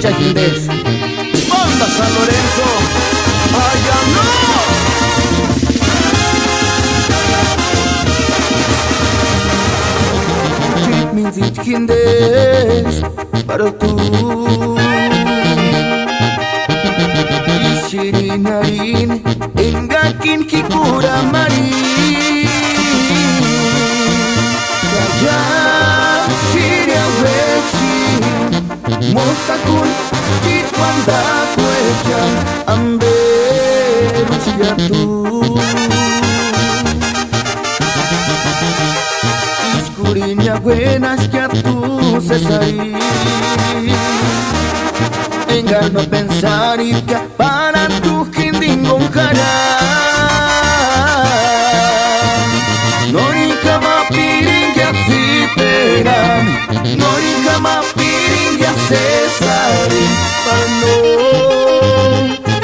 Chajindes, Banda San Lorenzo, ¡vaya no! Minzit Hindes, para tú. Ishirinarin, engakin kikura marin. Kaya, shiria wechi. Mostakun kitwanda kwecha amberus yatu Iskurinya buenas yatu cesari Engal no pensar y que para tu hindingon cara Norika ma piring yatsiperan Norika ma piring yasesari Pano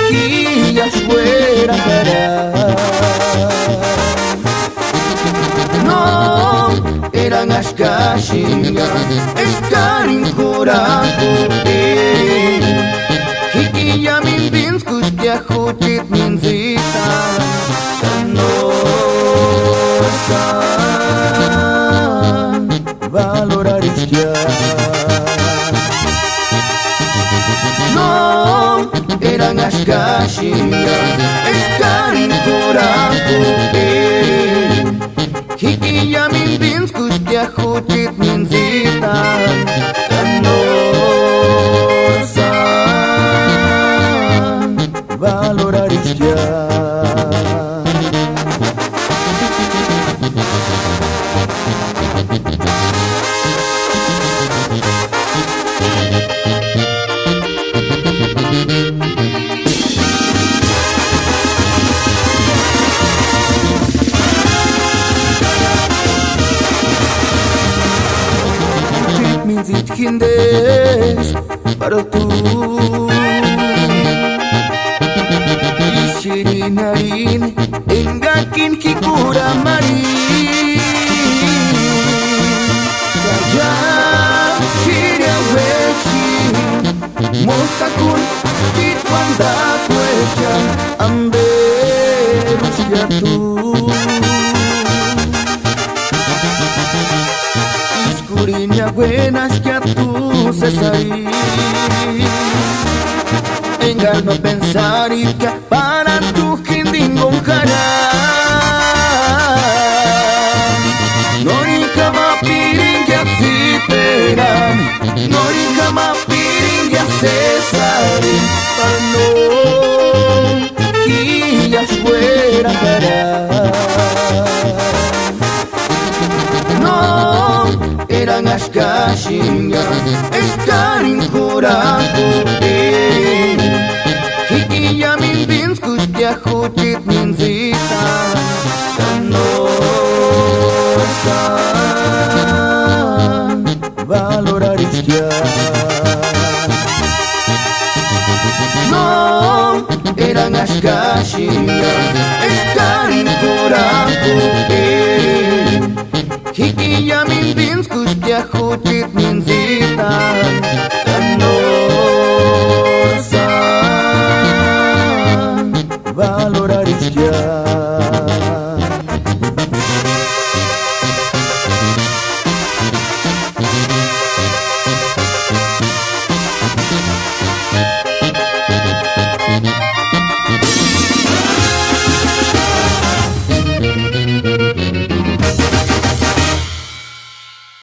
Kiyas fuera cara No eran askashinga Eskarin kuraku Hikiya min binskus kya hutit min zita No valorar ya No eran askashinga Eskarin kuraku Hikiya min binskus kya hutit min zita No valorar ya Minzit Hindes, para tú. Ishirinarin, engakin kikura marin. Kaya, shiria wechi. Mostakun, kitwanda kwecha amberus yatu Iskurinya buenas yatu cesari Engal no pensar y que para tu hindingon cara Norika ma piring yatsiperan Norika ma piring yasesari Pano Kiyas fuera cara No eran askashinga Eskarin kuraku Hikiya min binskus kya hutit min zita No valorar ya No eran askashinga Eskarin kuraku Hikiya min binskus kya hutit min zita No valorar ya